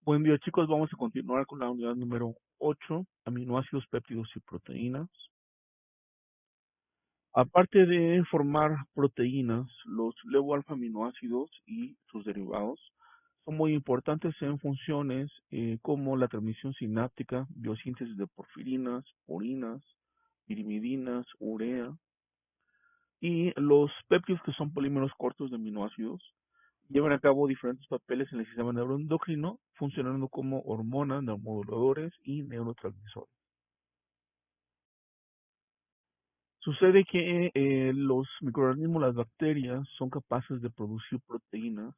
Buen día, chicos. Vamos a continuar con la unidad número 8, aminoácidos, péptidos y proteínas. Aparte de formar proteínas, los levoalfa-aminoácidos y sus derivados son muy importantes en funciones como la transmisión sináptica, biosíntesis de porfirinas, purinas, pirimidinas, urea, y los péptidos, que son polímeros cortos de aminoácidos, llevan a cabo diferentes papeles en el sistema neuroendocrino, funcionando como hormonas, neuromoduladores y neurotransmisores. Sucede que los microorganismos, las bacterias, son capaces de producir proteínas,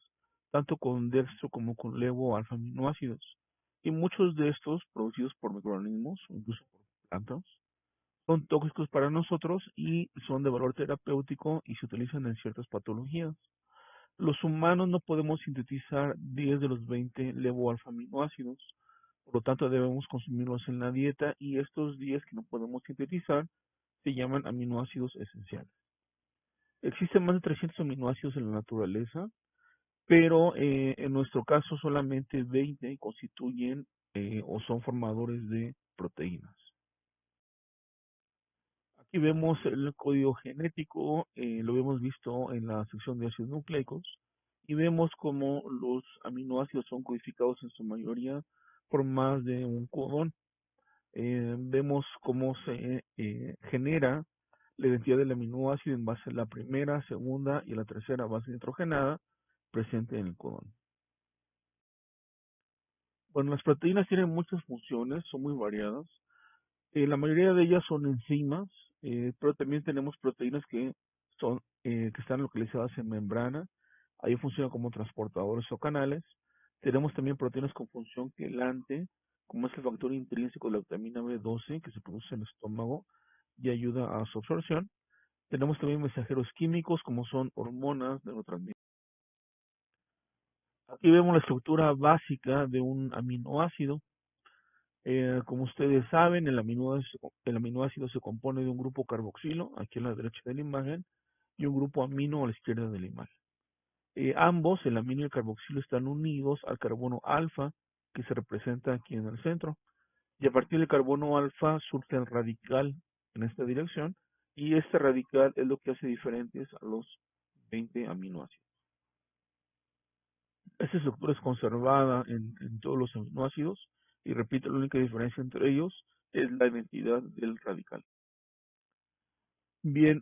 tanto con dextro como con levo-alfa-aminoácidos. Y muchos de estos, producidos por microorganismos, o incluso por plantas, son tóxicos para nosotros y son de valor terapéutico y se utilizan en ciertas patologías. Los humanos no podemos sintetizar 10 de los 20 levoalfa-aminoácidos, por lo tanto debemos consumirlos en la dieta, y estos 10 que no podemos sintetizar se llaman aminoácidos esenciales. Existen más de 300 aminoácidos en la naturaleza, pero en nuestro caso solamente 20 constituyen o son formadores de proteínas. Aquí vemos el código genético, lo hemos visto en la sección de ácidos nucleicos, y vemos cómo los aminoácidos son codificados en su mayoría por más de un codón. Vemos cómo se genera la identidad del aminoácido en base a la primera, segunda y la tercera base nitrogenada presente en el codón. Bueno, las proteínas tienen muchas funciones, son muy variadas. La mayoría de ellas son enzimas, pero también tenemos proteínas que están localizadas en membrana. Ahí funcionan como transportadores o canales. Tenemos también proteínas con función quelante, como es el factor intrínseco de la vitamina B12, que se produce en el estómago y ayuda a su absorción. Tenemos también mensajeros químicos, como son hormonas, neurotransmisores. Aquí vemos la estructura básica de un aminoácido. Como ustedes saben, el aminoácido se compone de un grupo carboxilo, aquí a la derecha de la imagen, y un grupo amino a la izquierda de la imagen. Ambos, el amino y el carboxilo, están unidos al carbono alfa, que se representa aquí en el centro. Y a partir del carbono alfa surge el radical en esta dirección, y este radical es lo que hace diferentes a los 20 aminoácidos. Esta estructura es conservada en todos los aminoácidos, y repito, la única diferencia entre ellos es la identidad del radical. Bien,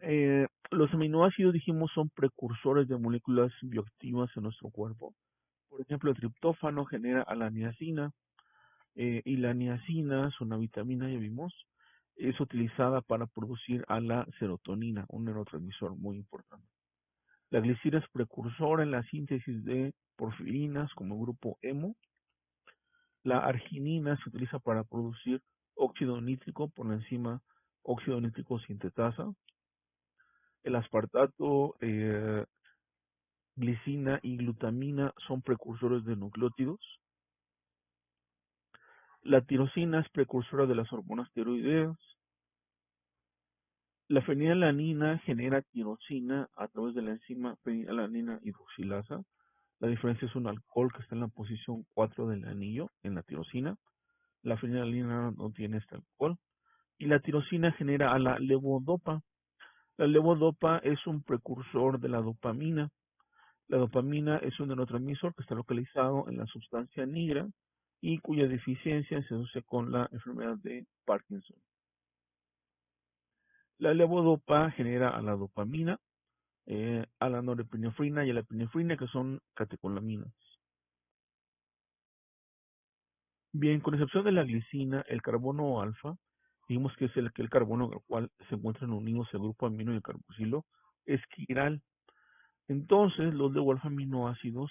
los aminoácidos, dijimos, son precursores de moléculas bioactivas en nuestro cuerpo. Por ejemplo, el triptófano genera a la niacina, y la niacina es una vitamina, ya vimos, es utilizada para producir a la serotonina, un neurotransmisor muy importante. La glicina es precursora en la síntesis de porfirinas como el grupo hemo. La arginina se utiliza para producir óxido nítrico por la enzima óxido nítrico sintetasa. El aspartato, glicina y glutamina son precursores de nucleótidos. La tirosina es precursora de las hormonas tiroideas. La fenilalanina genera tirosina a través de la enzima fenilalanina hidroxilasa. La diferencia es un alcohol que está en la posición 4 del anillo en la tirosina. La fenilalanina no tiene este alcohol. Y la tirosina genera a la levodopa. La levodopa es un precursor de la dopamina. La dopamina es un neurotransmisor que está localizado en la sustancia negra y cuya deficiencia se asocia con la enfermedad de Parkinson. La levodopa genera a la dopamina, a la norepinefrina y a la epinefrina, que son catecolaminas. Bien, con excepción de la glicina, el carbono alfa, digamos que es el carbono al cual se encuentran unidos el grupo amino y el carboxilo, es quiral. Entonces, los levoalfa-aminoácidos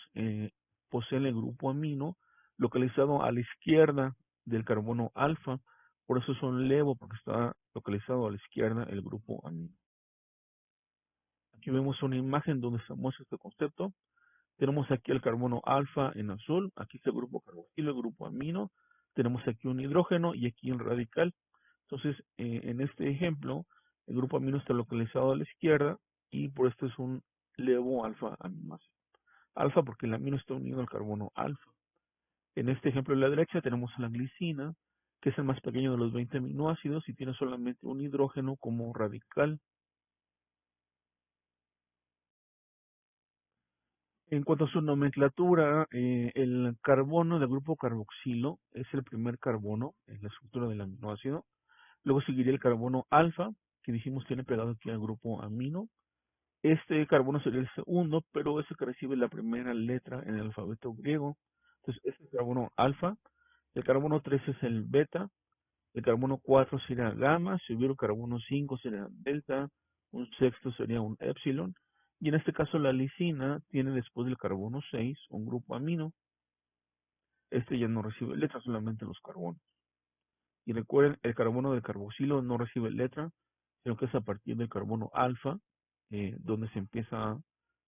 poseen el grupo amino localizado a la izquierda del carbono alfa, por eso son levo, porque está localizado a la izquierda el grupo amino. Aquí vemos una imagen donde se muestra este concepto. Tenemos aquí el carbono alfa en azul, aquí está el grupo carboxilo, el grupo amino, tenemos aquí un hidrógeno y aquí un radical. Entonces, en este ejemplo, el grupo amino está localizado a la izquierda y por esto es un levo alfa aminoácido. Alfa porque el amino está unido al carbono alfa. En este ejemplo de la derecha tenemos la glicina, que es el más pequeño de los 20 aminoácidos y tiene solamente un hidrógeno como radical. En cuanto a su nomenclatura, el carbono del grupo carboxilo es el primer carbono en la estructura del aminoácido. Luego seguiría el carbono alfa, que dijimos tiene pegado aquí al grupo amino. Este carbono sería el segundo, pero es el que recibe la primera letra en el alfabeto griego. Entonces, este es el carbono alfa. El carbono 3 es el beta. El carbono 4 sería gamma. Si hubiera un carbono 5 sería delta. Un sexto sería un epsilon. Y en este caso la lisina tiene después del carbono 6 un grupo amino. Este ya no recibe letra, solamente los carbonos. Y recuerden, el carbono del carboxilo no recibe letra, sino que es a partir del carbono alfa donde se empieza a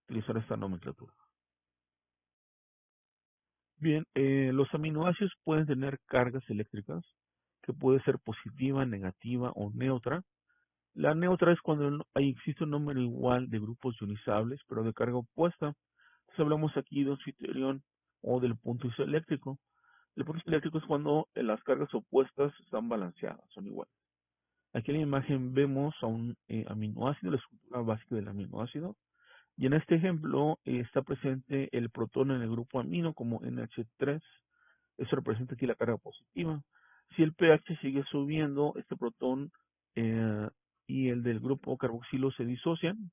utilizar esta nomenclatura. Bien, los aminoácidos pueden tener cargas eléctricas, que puede ser positiva, negativa o neutra. La neutra es cuando ahí existe un número igual de grupos ionizables, pero de carga opuesta. Entonces hablamos aquí de un anfitrión o del punto isoeléctrico. El punto isoeléctrico es cuando las cargas opuestas están balanceadas, son iguales. Aquí en la imagen vemos a un aminoácido, la estructura básica del aminoácido. Y en este ejemplo está presente el protón en el grupo amino como NH3. Eso representa aquí la carga positiva. Si el pH sigue subiendo, este protón eh, y el del grupo carboxilo se disocian.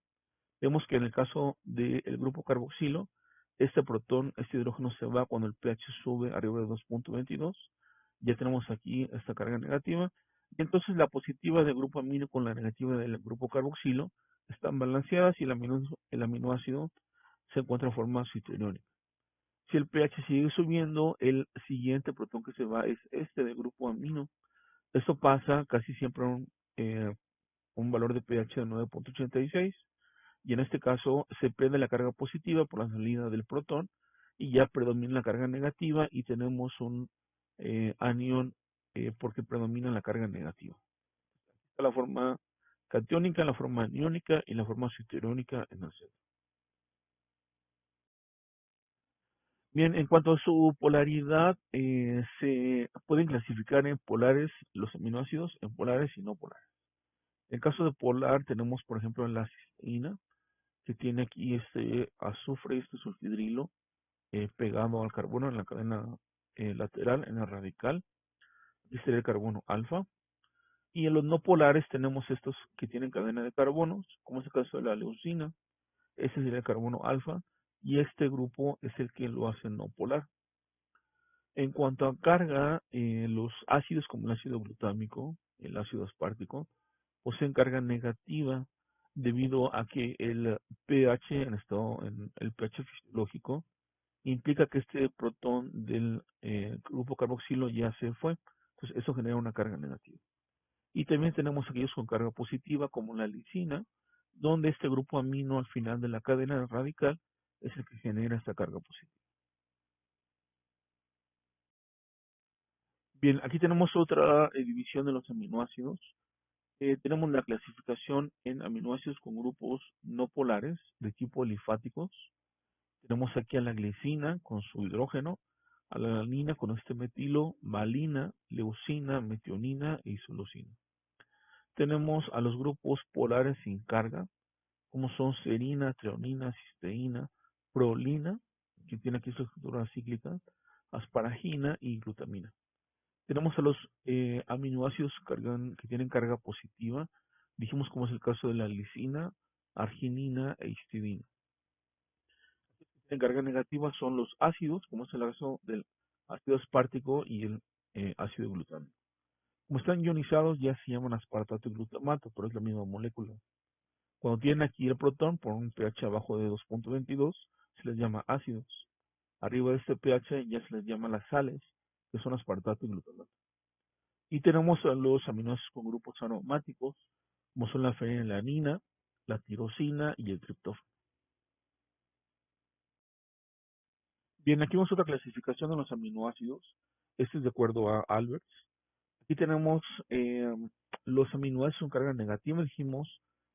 Vemos que en el caso del grupo carboxilo, este protón, este hidrógeno se va cuando el pH sube arriba de 2.22. Ya tenemos aquí esta carga negativa. Y entonces la positiva del grupo amino con la negativa del grupo carboxilo están balanceadas y el aminoácido se encuentra en forma citeriónica. Si el pH sigue subiendo, el siguiente protón que se va es este del grupo amino. Esto pasa casi siempre a un valor de pH de 9.86 y en este caso se pierde la carga positiva por la salida del protón y ya predomina la carga negativa y tenemos un anión porque predomina la carga negativa. Está la forma catiónica, la forma aniónica y la forma citeriónica en el centro. Bien, en cuanto a su polaridad, se pueden clasificar en polares los aminoácidos, en polares y no polares. En el caso de polar tenemos, por ejemplo, la cisteína, que tiene aquí este azufre, este sulfidrilo, pegado al carbono en la cadena lateral, en el radical. Este sería el carbono alfa. Y en los no polares tenemos estos que tienen cadena de carbonos, como es el caso de la leucina. Ese sería el carbono alfa. Y este grupo es el que lo hace no polar. En cuanto a carga, los ácidos como el ácido glutámico, el ácido aspartico, poseen carga negativa debido a que el pH en el pH fisiológico implica que este protón del grupo carboxilo ya se fue. Entonces eso genera una carga negativa. Y también tenemos aquellos con carga positiva como la lisina, donde este grupo amino al final de la cadena radical es el que genera esta carga positiva. Bien, aquí tenemos otra división de los aminoácidos. Tenemos la clasificación en aminoácidos con grupos no polares de tipo alifáticos. Tenemos aquí a la glicina con su hidrógeno, a la alanina con este metilo, valina, leucina, metionina y isoleucina. Tenemos a los grupos polares sin carga, como son serina, treonina, cisteína, prolina, que tiene aquí su estructura cíclica, asparagina y glutamina. Tenemos a los aminoácidos que tienen carga positiva, dijimos como es el caso de la lisina, arginina e histidina. En carga negativa son los ácidos, como es el caso del ácido aspartico y el ácido glutámico. Como están ionizados ya se llaman aspartato y glutamato, pero es la misma molécula. Cuando tienen aquí el protón por un pH abajo de 2.22 se les llama ácidos. Arriba de este pH ya se les llama las sales, que son aspartato y glutamato. Y tenemos a los aminoácidos con grupos aromáticos, como son la fenilalanina, la tirosina y el triptófano. Bien, aquí vemos otra clasificación de los aminoácidos. Este es de acuerdo a Alberts. Aquí tenemos los aminoácidos con carga negativa, dijimos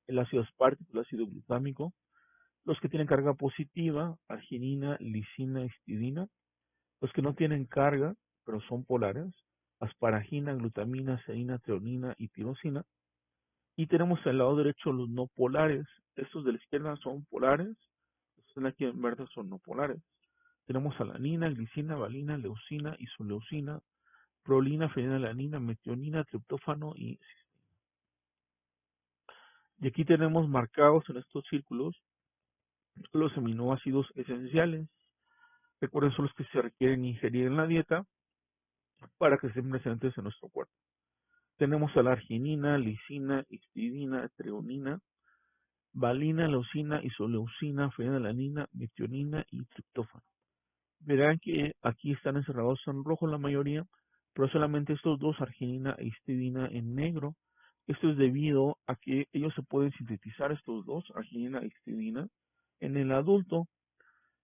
el ácido aspartico, el ácido glutámico. Los que tienen carga positiva, arginina, lisina, histidina. Los que no tienen carga, pero son polares, asparagina, glutamina, serina, treonina y tirosina. Y tenemos al lado derecho los no polares. Estos de la izquierda son polares, estos de aquí en verde son no polares. Tenemos alanina, glicina, valina, leucina, isoleucina, prolina, fenilalanina, metionina, triptófano y aquí tenemos marcados en estos círculos los aminoácidos esenciales. Recuerden, son los que se requieren ingerir en la dieta para que estén presentes en nuestro cuerpo. Tenemos a la arginina, lisina, histidina, treonina, valina, leucina, isoleucina, fenilalanina, metionina y triptófano. Verán que aquí están encerrados en rojo la mayoría, pero solamente estos dos, arginina e histidina, en negro. Esto es debido a que ellos se pueden sintetizar, estos dos, arginina e histidina, en el adulto,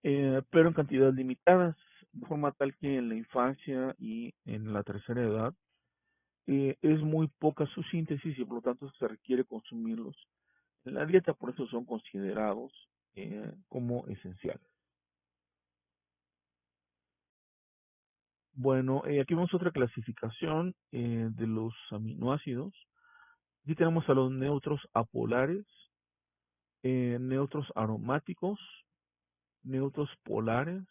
pero en cantidades limitadas, de forma tal que en la infancia y en la tercera edad es muy poca su síntesis y por lo tanto se requiere consumirlos en la dieta, por eso son considerados como esenciales. Bueno, aquí vemos otra clasificación de los aminoácidos. Aquí tenemos a los neutros apolares, neutros aromáticos, neutros polares,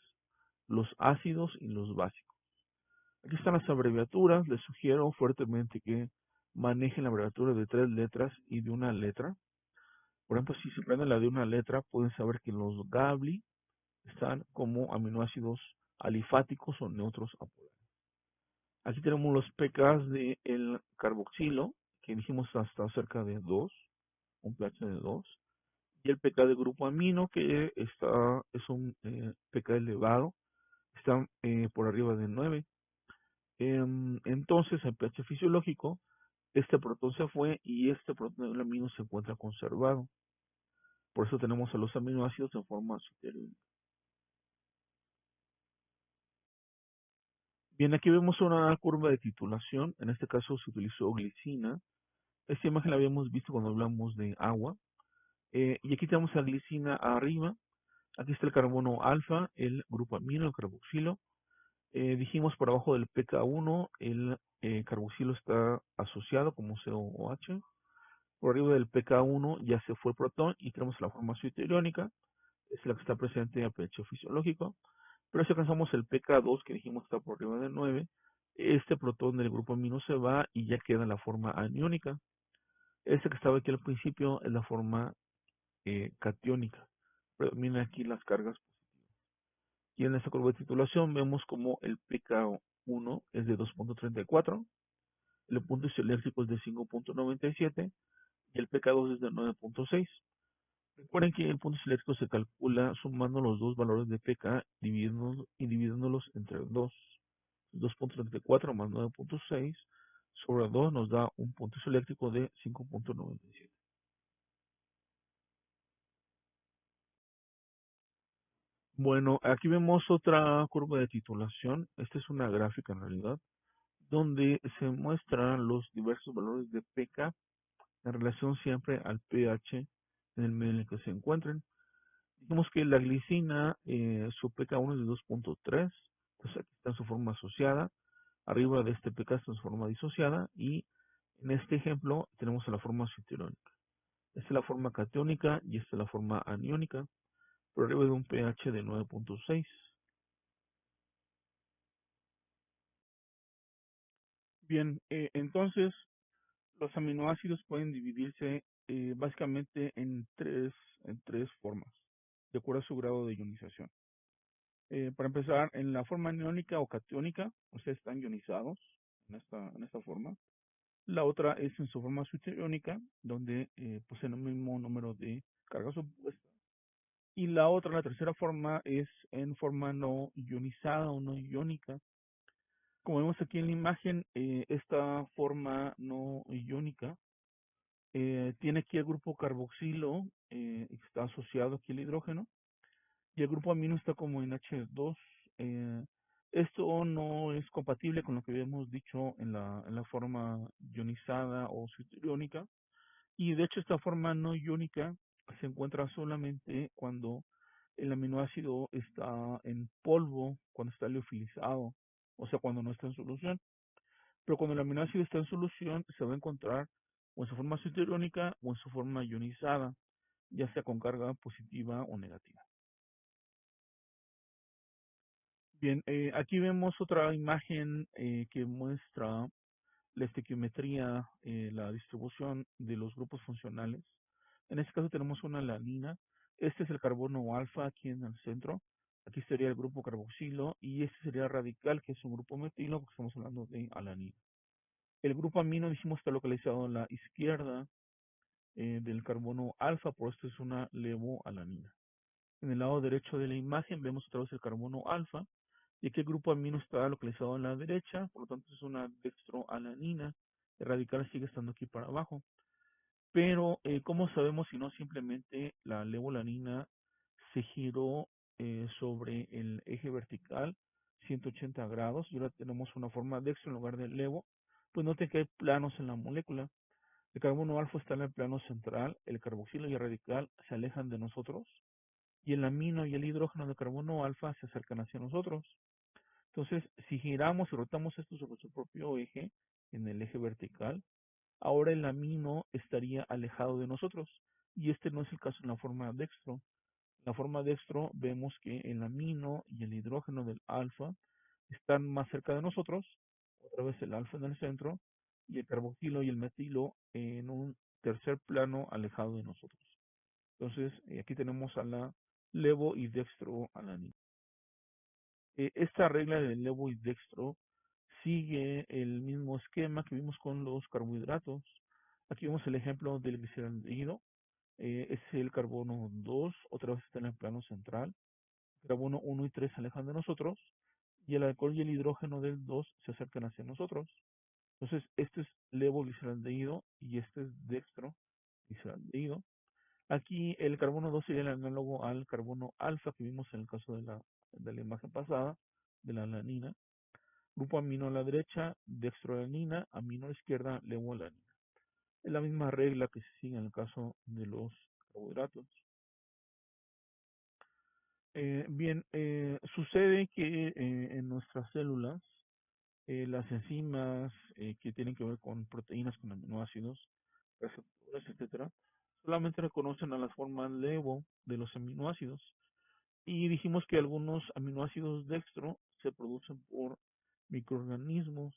los ácidos y los básicos. Aquí están las abreviaturas. Les sugiero fuertemente que manejen la abreviatura de 3 letras y de una letra. Por ejemplo, si se prenden la de una letra, pueden saber que los GABLI están como aminoácidos alifáticos o neutros apolares. Aquí tenemos los pKs del carboxilo, que dijimos hasta cerca de 2, un pH de 2. Y el pK del grupo amino, que es un pK elevado, está por arriba de 9. Entonces, en pH fisiológico, este protón se fue y este protón del amino se encuentra conservado. Por eso tenemos a los aminoácidos en forma superior. Bien, aquí vemos una curva de titulación. En este caso se utilizó glicina. Esta imagen la habíamos visto cuando hablamos de agua. Y aquí tenemos la glicina arriba. Aquí está el carbono alfa, el grupo amino, el carboxilo. Dijimos por abajo del pK1, el carboxilo está asociado como COOH. Por arriba del pK1 ya se fue el protón y tenemos la forma deuteriónica, es la que está presente a pH fisiológico. Pero si alcanzamos el pK2, que dijimos está por arriba del 9, este protón del grupo amino se va y ya queda la forma aniónica. Este que estaba aquí al principio es la forma catiónica. Predominan aquí las cargas. Y en esta curva de titulación vemos como el pK1 es de 2.34, el punto isoeléctrico es de 5.97 y el pK2 es de 9.6. Recuerden que el punto isoeléctrico se calcula sumando los dos valores de pK y dividiéndolos entre 2. 2.34 más 9.6 sobre 2 nos da un punto isoeléctrico de 5.97. Bueno, aquí vemos otra curva de titulación. Esta es una gráfica en realidad, donde se muestran los diversos valores de pK en relación siempre al pH en el medio en el que se encuentren. Digamos que la glicina, su pK1 es de 2.3, pues aquí está en su forma asociada, arriba de este pK está en su forma disociada, y en este ejemplo tenemos la forma cisterónica. Esta es la forma catiónica y esta es la forma aniónica, por arriba de un pH de 9.6. Bien, entonces los aminoácidos pueden dividirse básicamente en tres formas, de acuerdo a su grado de ionización. Para empezar, en la forma aniónica o catiónica, o sea, están ionizados en esta forma. La otra es en su forma suiteriónica, donde poseen el mismo número de cargas opuestas. Y la otra, la tercera forma, es en forma no ionizada o no iónica. Como vemos aquí en la imagen, esta forma no iónica tiene aquí el grupo carboxilo, que está asociado aquí al hidrógeno, y el grupo amino está como en H2. eh, Esto no es compatible con lo que habíamos dicho en la forma ionizada o iónica, y de hecho esta forma no iónica se encuentra solamente cuando El aminoácido está en polvo cuando está liofilizado, o sea, cuando no está en solución. Pero cuando el aminoácido está en solución, se va a encontrar o en su forma iónica o en su forma ionizada, ya sea con carga positiva o negativa. Bien, aquí vemos otra imagen que muestra la estequiometría, la distribución de los grupos funcionales. En este caso tenemos una alanina. Este es el carbono alfa aquí en el centro. Aquí sería el grupo carboxilo y este sería radical, que es un grupo metilo, porque estamos hablando de alanina. El grupo amino, dijimos, está localizado a la izquierda del carbono alfa, por esto es una levoalanina. En el lado derecho de la imagen vemos otra vez el carbono alfa, y aquí el grupo amino está localizado a la derecha, por lo tanto es una dextroalanina. El radical sigue estando aquí para abajo. Pero, ¿cómo sabemos si no simplemente la levolanina se giró sobre el eje vertical 180 grados y ahora tenemos una forma dextro en lugar de levo? Pues noten que hay planos en la molécula. El carbono alfa está en el plano central, el carboxilo y el radical se alejan de nosotros y el amino y el hidrógeno de carbono alfa se acercan hacia nosotros. Entonces, si giramos y rotamos esto sobre su propio eje, en el eje vertical, ahora el amino estaría alejado de nosotros. Y este no es el caso en la forma dextro. En la forma dextro vemos que el amino y el hidrógeno del alfa están más cerca de nosotros, otra vez el alfa en el centro, y el carboxilo y el metilo en un tercer plano alejado de nosotros. Entonces, aquí tenemos a la levo y dextro alanina. Esta regla del levo y dextro sigue el mismo esquema que vimos con los carbohidratos. Aquí vemos el ejemplo del gliceraldehído. Es el carbono 2, otra vez está en el plano central. El carbono 1 y 3 se alejan de nosotros y el alcohol y el hidrógeno del 2 se acercan hacia nosotros. Entonces, este es levogliceraldehído y este es dextrogliceraldehído. Aquí el carbono 2 sería el análogo al carbono alfa que vimos en el caso de la imagen pasada, de la alanina. Grupo amino a la derecha, dextroalanina, amino a la izquierda, levoalanina. Es la misma regla que se sigue en el caso de los carbohidratos. Bien, sucede que en nuestras células las enzimas que tienen que ver con proteínas, con aminoácidos, receptores, etcétera, solamente reconocen a las formas levo de los aminoácidos. Y dijimos que algunos aminoácidos dextro se producen por microorganismos.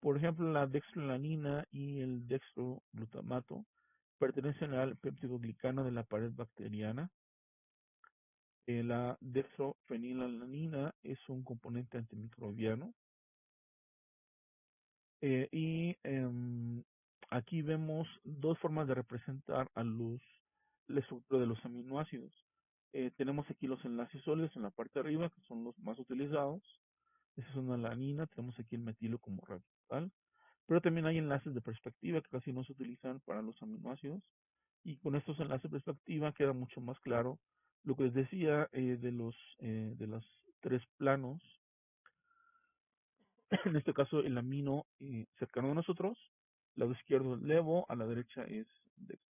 Por ejemplo, la dextroalanina y el dextroglutamato pertenecen al peptidoglicano de la pared bacteriana. La dextrofenilalanina es un componente antimicrobiano. Y aquí vemos dos formas de representar la estructura de los aminoácidos. Tenemos aquí los enlaces sólidos en la parte de arriba, que son los más utilizados. Esa es una alanina, tenemos aquí el metilo como radical. Pero también hay enlaces de perspectiva que casi no se utilizan para los aminoácidos. Y con estos enlaces de perspectiva queda mucho más claro lo que les decía de los tres planos. En este caso, el amino cercano a nosotros, lado izquierdo es levo, a la derecha es dextro.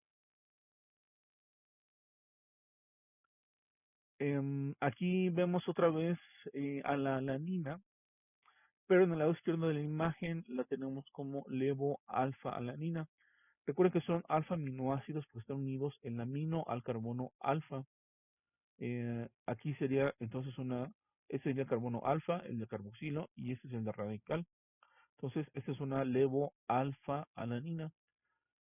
Aquí vemos otra vez a la alanina, pero en el lado izquierdo de la imagen la tenemos como levo alfa alanina. Recuerden que son alfa aminoácidos porque están unidos el amino al carbono alfa. Aquí sería entonces este sería el carbono alfa, el de carboxilo, y este es el de radical. Entonces, esta es una levo alfa alanina.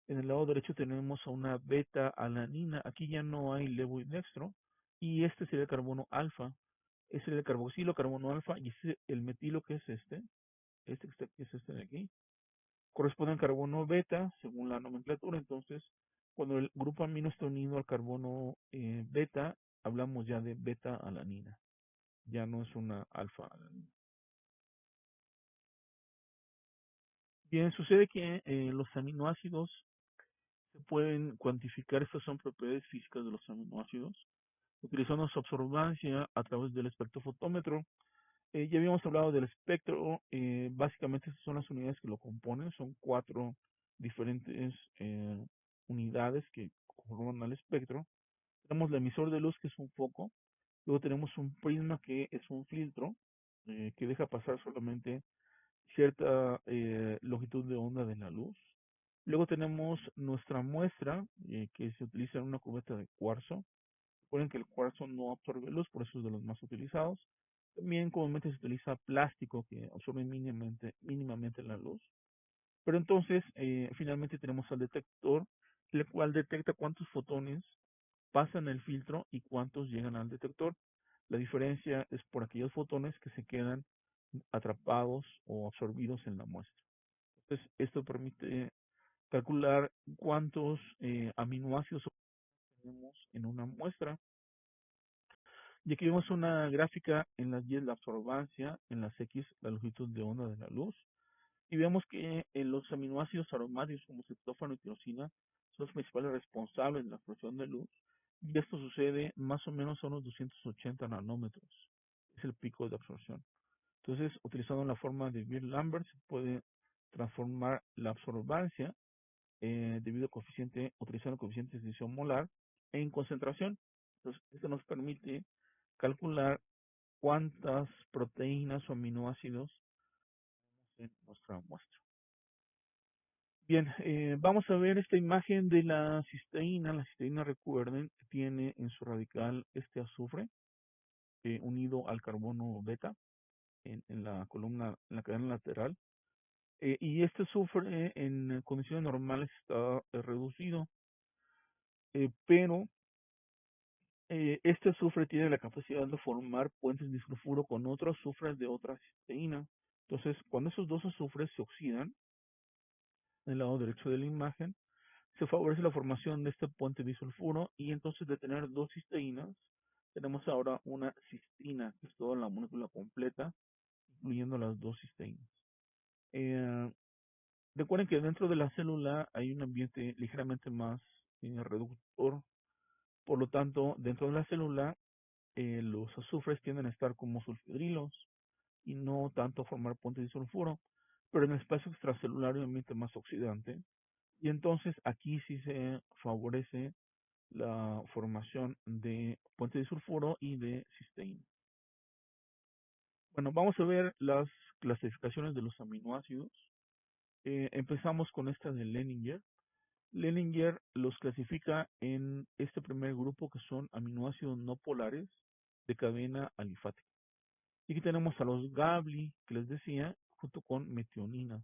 En el lado derecho tenemos a una beta alanina. Aquí ya no hay levo y dextro. Y este sería el carbono alfa. Este sería el carboxilo, carbono alfa. Y el metilo que es este que está aquí es este de aquí. Corresponde al carbono beta, según la nomenclatura. Entonces, cuando el grupo amino está unido al carbono beta, hablamos ya de beta alanina. Ya no es una alfa alanina. Bien, sucede que los aminoácidos se pueden cuantificar. Estas son propiedades físicas de los aminoácidos utilizando su absorbancia a través del espectrofotómetro. Ya habíamos hablado del espectro. Básicamente estas son las unidades que lo componen. Son cuatro diferentes unidades que conforman al espectro. Tenemos el emisor de luz, que es un foco. Luego tenemos un prisma que es un filtro que deja pasar solamente cierta longitud de onda de la luz. Luego tenemos nuestra muestra que se utiliza en una cubeta de cuarzo. Recuerden que el cuarzo no absorbe luz, por eso es de los más utilizados. También comúnmente se utiliza plástico que absorbe mínimamente la luz. Pero entonces, finalmente tenemos al detector, el cual detecta cuántos fotones pasan el filtro y cuántos llegan al detector. La diferencia es por aquellos fotones que se quedan atrapados o absorbidos en la muestra. Entonces, esto permite calcular cuántos aminoácidos tenemos en una muestra. Y aquí vemos una gráfica en las Y la absorbancia, en las X la longitud de onda de la luz. Y vemos que los aminoácidos aromáticos como triptófano y tirosina son los principales responsables de la absorción de luz. Y esto sucede más o menos a unos 280 nanómetros. Es el pico de absorción. Entonces, utilizando la forma de Beer-Lambert, se puede transformar la absorbancia debido al coeficiente, utilizando coeficientes de decisión molar en concentración. Entonces, esto nos permite calcular cuántas proteínas o aminoácidos en nuestra muestra. Bien, vamos a ver esta imagen de la cisteína. La cisteína, recuerden, tiene en su radical este azufre unido al carbono beta en la columna, en la cadena lateral. Y este azufre en condiciones normales está reducido, pero este azufre tiene la capacidad de formar puentes de disulfuro con otros azufres de otra cisteína. Entonces, cuando esos dos azufres se oxidan, en el lado derecho de la imagen, se favorece la formación de este puente disulfuro y entonces de tener dos cisteínas, tenemos ahora una cistina, que es toda la molécula completa, incluyendo las dos cisteínas. Eh, Recuerden que dentro de la célula hay un ambiente ligeramente más reductor, por lo tanto, dentro de la célula los azufres tienden a estar como sulfidrilos y no tanto formar puentes de sulfuro, pero en el espacio extracelular hay un ambiente más oxidante y entonces aquí sí se favorece la formación de puentes de sulfuro y de cisteína. Bueno, vamos a ver las clasificaciones de los aminoácidos. Empezamos con esta de Leninger. Leninger los clasifica en este primer grupo que son aminoácidos no polares de cadena alifática. Y aquí tenemos a los Gabli, que les decía, junto con metionina.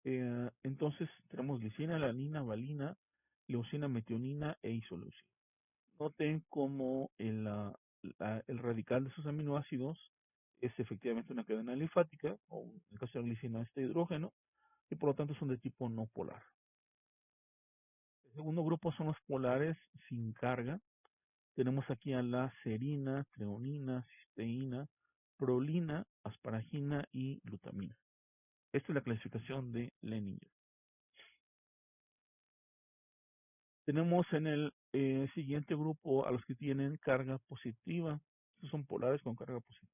Entonces tenemos glicina, alanina, valina, leucina, metionina e isoleucina. Noten cómo el radical de esos aminoácidos es efectivamente una cadena alifática, o en el caso de la glicina este hidrógeno, y por lo tanto son de tipo no polar. El segundo grupo son los polares sin carga. Tenemos aquí a la serina, treonina, cisteína, prolina, asparagina y glutamina. Esta es la clasificación de Leninger. Tenemos en el siguiente grupo a los que tienen carga positiva. Estos son polares con carga positiva.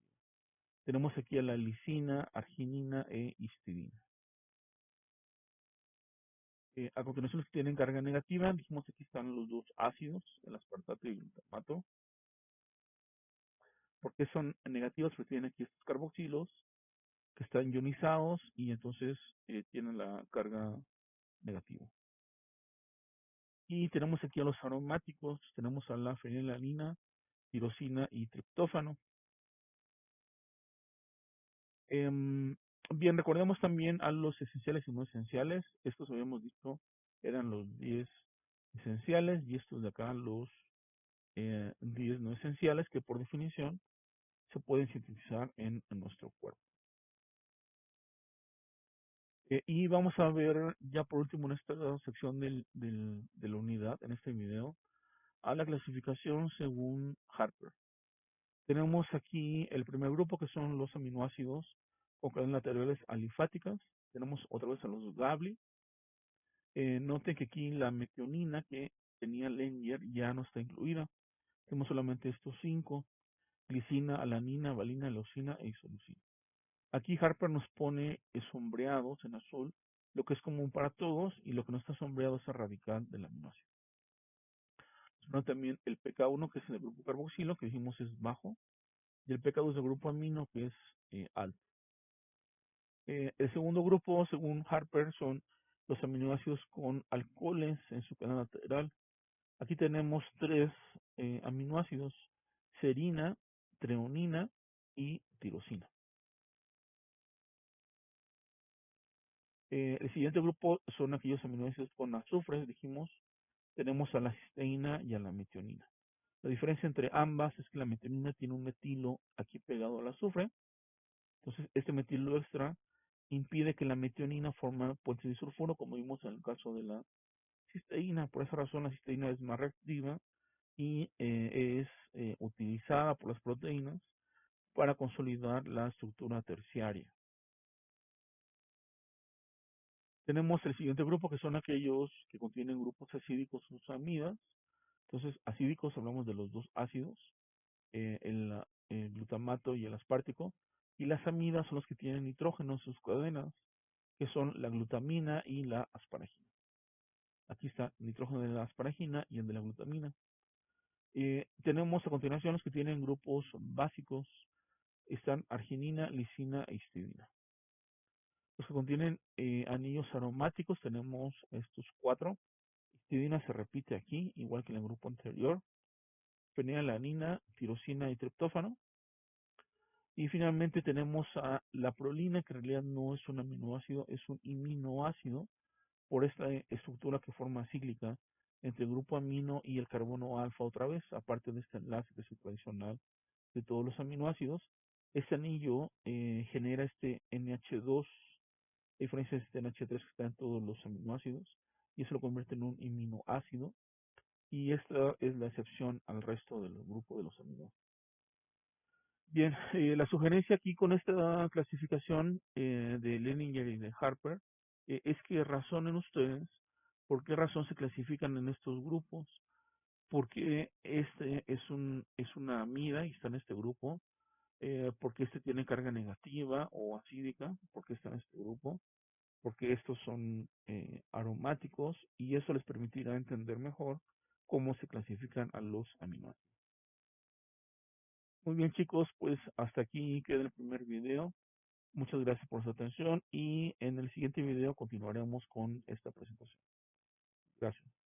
Tenemos aquí a la lisina, arginina e histidina. A continuación, los que tienen carga negativa, dijimos que aquí están los dos ácidos, el aspartato y el glutamato. ¿Por qué son negativos? Porque tienen aquí estos carboxilos que están ionizados y entonces tienen la carga negativa. Y tenemos aquí a los aromáticos, tenemos a la fenilalanina, tirosina y triptófano. Bien, recordemos también a los esenciales y no esenciales. Estos habíamos visto eran los 10 esenciales y estos de acá los 10 no esenciales que por definición se pueden sintetizar en nuestro cuerpo. Y vamos a ver ya por último en esta sección de la unidad, en este video, a la clasificación según Harper. Tenemos aquí el primer grupo que son los aminoácidos con cadenas laterales alifáticas. Tenemos otra vez a los Gabli. Noten que aquí la metionina que tenía Lenger ya no está incluida. Tenemos solamente estos 5: glicina, alanina, valina, leucina e isoleucina. Aquí Harper nos pone sombreados en azul lo que es común para todos y lo que no está sombreado es el radical del aminoácido. menciona también el pK1, que es el grupo carboxilo, que dijimos es bajo, y el pK2 del grupo amino, que es alto. El segundo grupo, según Harper, son los aminoácidos con alcoholes en su cadena lateral. Aquí tenemos tres aminoácidos: serina, treonina y tirosina. El siguiente grupo son aquellos aminoácidos con azufre, dijimos. Tenemos a la cisteína y a la metionina. La diferencia entre ambas es que la metionina tiene un metilo aquí pegado al azufre. Entonces, este metilo extra impide que la metionina forme puentes disulfuro, como vimos en el caso de la cisteína. Por esa razón, la cisteína es más reactiva y es utilizada por las proteínas para consolidar la estructura terciaria. Tenemos el siguiente grupo, que son aquellos que contienen grupos acídicos o amidas. Entonces, acídicos hablamos de los dos ácidos, el glutamato y el aspartico, y las amidas son los que tienen nitrógeno en sus cadenas, que son la glutamina y la asparagina. Aquí está el nitrógeno de la asparagina y el de la glutamina. Tenemos a continuación los que tienen grupos básicos, están arginina, lisina e histidina. Los que contienen anillos aromáticos tenemos estos cuatro. Histidina se repite aquí, igual que en el grupo anterior. Fenilalanina, tirosina y triptófano. Y finalmente tenemos a la prolina, que en realidad no es un aminoácido, es un iminoácido, por esta estructura que forma cíclica entre el grupo amino y el carbono alfa otra vez, aparte de este enlace que es el tradicional de todos los aminoácidos. Este anillo genera este NH2, a diferencia de este NH3 que está en todos los aminoácidos, y eso lo convierte en un iminoácido, y esta es la excepción al resto del grupo de los aminoácidos. Bien, la sugerencia aquí con esta clasificación de Leninger y de Harper es que razonen ustedes por qué razón se clasifican en estos grupos, porque este es una amida y está en este grupo, porque este tiene carga negativa o acídica, porque está en este grupo, porque estos son aromáticos, y eso les permitirá entender mejor cómo se clasifican a los aminoácidos. Muy bien, chicos, pues hasta aquí queda el primer video. Muchas gracias por su atención y en el siguiente video continuaremos con esta presentación. Gracias.